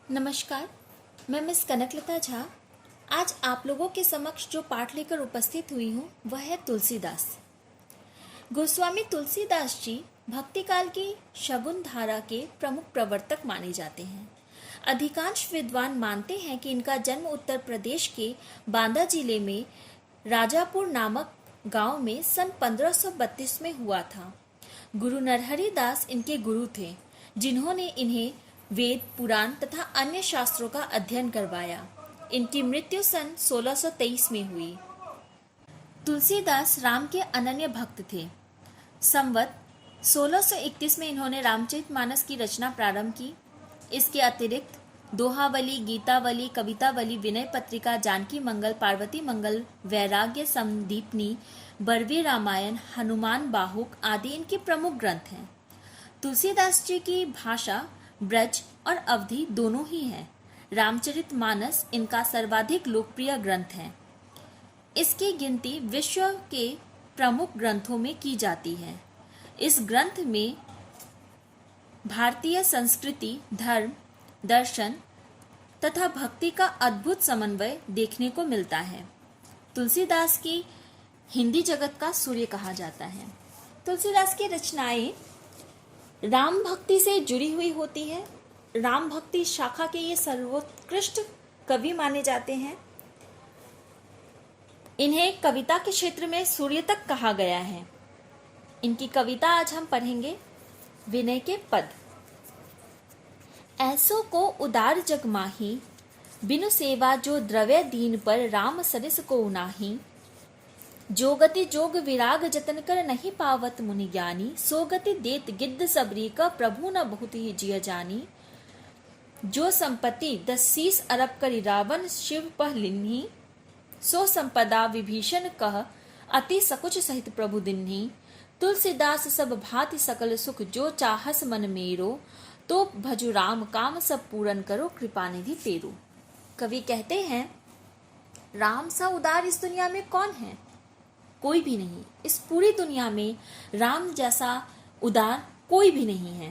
नमस्कार, मैं मिस कनकलता झा। आज आप लोगों के समक्ष जो पाठ लेकर उपस्थित हुई हूँ वह है तुलसीदास। गोस्वामी तुलसीदास जी भक्ति काल की शगुन धारा के प्रमुख प्रवर्तक माने जाते हैं। अधिकांश विद्वान मानते हैं कि इनका जन्म उत्तर प्रदेश के बांदा जिले में राजापुर नामक गांव में सन 1532 में हुआ था। गुरु नरहरि दास इनके गुरु थे, जिन्होंने इन्हें वेद, पुराण तथा अन्य शास्त्रों का अध्ययन करवाया। इनकी मृत्यु सन 1623 में हुई। तुलसीदास राम के अनन्य भक्त थे। संवत 1631 में इन्होंने रामचरितमानस की रचना प्रारंभ की। इसके अतिरिक्त दोहावली, गीतावली, कवितावली, विनय पत्रिका, जानकी मंगल, पार्वती मंगल, वैराग्य संदीपनी, बरवे रामायण, हनुमान बाहुक आदि इनके प्रमुख ग्रंथ हैं। तुलसीदास जी की भाषा ब्रज और अवधी दोनों ही हैं। रामचरितमानस इनका सर्वाधिक लोकप्रिय ग्रंथ है। इसकी गिनती विश्व के प्रमुख ग्रंथों में की जाती है। इस ग्रंथ में भारतीय संस्कृति, धर्म, दर्शन तथा भक्ति का अद्भुत समन्वय देखने को मिलता है। तुलसीदास की हिंदी जगत का सूर्य कहा जाता है। तुलसीदास की रचनाएं राम भक्ति से जुड़ी हुई होती है। राम भक्ति शाखा के ये सर्वोत्कृष्ट कवि माने जाते हैं। इन्हें कविता के क्षेत्र में सूर्य तक कहा गया है। इनकी कविता आज हम पढ़ेंगे। विनय के पद। ऐसो को उदार जग माही, बिनु सेवा जो द्रव्य दीन पर राम सरिस को नाही। जो गति जोग विराग जतन कर नहीं पावत मुनि ज्ञानी। सो गति देत गिद्ध सबरी का प्रभु न बहुत ही जिय जानी। जो संपत्ति 10 अरब करी रावण शिव पह लिन्ही। सो संपदा विभीषण कह अति सकुच सहित प्रभु दिन्ही। तुलसीदास सब भांति सकल सुख जो चाहस मन मेरो। तो भजु राम काम सब पूरन करो कृपा निधि तेरो। कवि कहते हैं, राम सा उदार इस दुनिया में कौन है? कोई भी नहीं। इस पूरी दुनिया में राम जैसा उदार कोई भी नहीं है।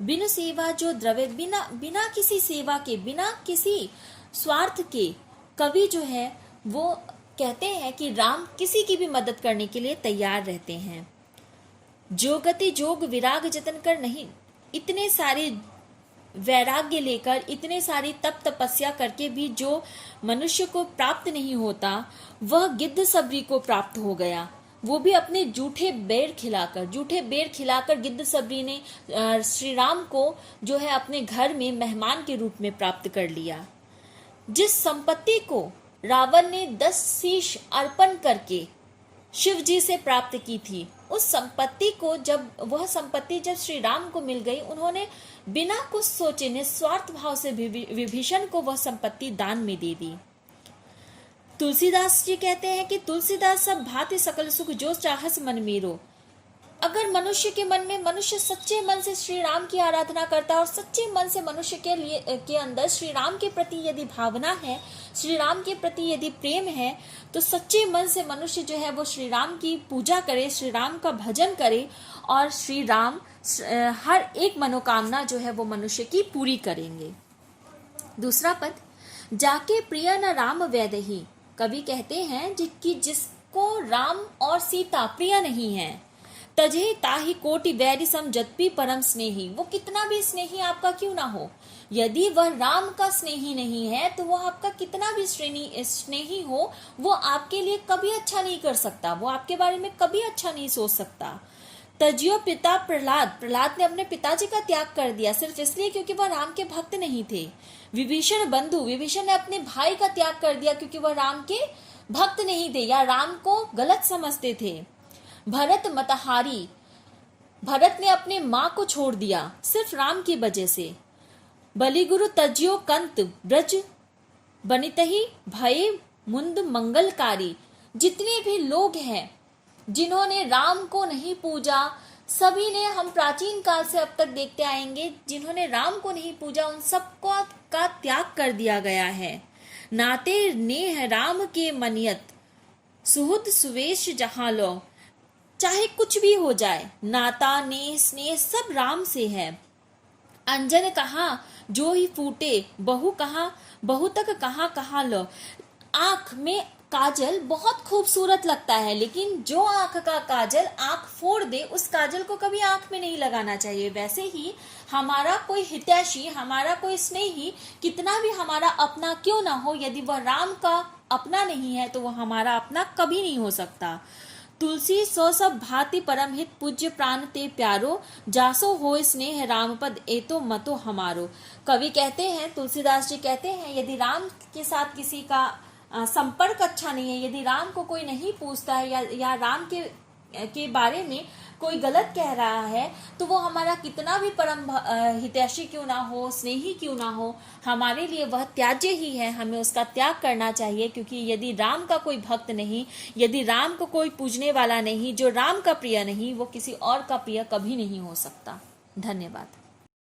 बिनु सेवा जो द्रव्य, बिना किसी सेवा के, बिना किसी स्वार्थ के कवि जो है वो कहते हैं कि राम किसी की भी मदद करने के लिए तैयार रहते हैं। जो गति जोग विराग जतन कर नहीं, इतने सारे वैराग्य लेकर, इतने सारी तप तपस्या करके भी जो मनुष्य को प्राप्त नहीं होता, वह गिद्ध सबरी को प्राप्त हो गया। वो भी अपने जूठे बेर खिलाकर गिद्ध सबरी ने श्री राम को जो है अपने घर में मेहमान के रूप में प्राप्त कर लिया। जिस संपत्ति को रावण ने 10 शीश अर्पण करके शिव जी से प्राप्त की थी, उस संपत्ति को वह संपत्ति जब श्री राम को मिल गई, उन्होंने बिना कुछ सोचे निस्वार्थ भाव से विभीषण को वह संपत्ति दान में दे दी। तुलसीदास जी कहते हैं कि तुलसीदास सब भांति सकल सुख जो चाहस मन मेरो। अगर मनुष्य के मन में, मनुष्य सच्चे मन से श्री राम की आराधना करता है और सच्चे मन से मनुष्य के अंदर श्री राम के प्रति यदि भावना है, श्री राम के प्रति यदि प्रेम है, तो सच्चे मन से मनुष्य जो है वो श्री राम की पूजा करे, श्री राम का भजन करे और श्री राम हर एक मनोकामना जो है वो मनुष्य की पूरी करेंगे। दूसरा पद, जाके प्रिय न राम वैदही। कवि कहते हैं जिसको राम और सीता प्रिय नहीं है, तजे ताही कोटि वैरि सम जत्पि परम स्नेही। वो कितना भी स्नेही आपका क्यों ना हो, यदि वह राम का स्नेही नहीं है तो वह आपका कितना भी स्नेही हो, वो आपके लिए कभी अच्छा नहीं कर सकता, वो आपके बारे में कभी अच्छा नहीं सोच सकता। तजियो पिता प्रहलाद ने अपने पिताजी का त्याग कर दिया सिर्फ इसलिए क्योंकि वह राम के भक्त नहीं थे। विभीषण ने अपने भाई का त्याग कर दिया क्योंकि वह राम के भक्त नहीं थे या राम को गलत समझते थे। भरत ने अपने माँ को छोड़ दिया सिर्फ राम की वजह से। बलिगुरु तजियो कंत ब्रज बनितहि भय मुंद मंगलकारी। जितने भी लोग हैं जिन्होंने राम को नहीं पूजा, सभी ने, हम प्राचीन काल से अब तक देखते आएंगे, जिन्होंने राम को नहीं पूजा उन सबको का त्याग कर दिया गया है। नाते नेह राम के मनियत, सुहुद सुवेश जहां लो। चाहे कुछ भी हो जाए, नाता नेह स्नेह सब राम से है। अंजन कहा जो ही फूटे बहु तक कहाँ कहाँ लो। आंख में काजल बहुत खूबसूरत लगता है, लेकिन जो आंख का काजल आंख फोड़ दे, उस काजल को कभी आंख में नहीं लगाना चाहिए। वैसे ही हमारा कोई हितैषी, हमारा कोई स्नेही, कितना भी हमारा अपना क्यों ना हो, यदि वह राम का अपना नहीं है तो वह हमारा अपना कभी नहीं हो सकता। तुलसी सो सब भांति परम हित, पूज्य प्राण ते प्यारो, जासो हो स्नेह राम पद ए तो मतो हमारो। कवि कहते हैं, तुलसीदास जी कहते हैं, यदि राम के साथ किसी का संपर्क अच्छा नहीं है, यदि राम को कोई नहीं पूछता है या राम के बारे में कोई गलत कह रहा है, तो वो हमारा कितना भी परम हितैषी क्यों ना हो, स्नेही क्यों ना हो, हमारे लिए वह त्याज्य ही है। हमें उसका त्याग करना चाहिए, क्योंकि यदि राम का कोई भक्त नहीं, यदि राम को कोई पूजने वाला नहीं, जो राम का प्रिय नहीं, वो किसी और का प्रिय कभी नहीं हो सकता। धन्यवाद।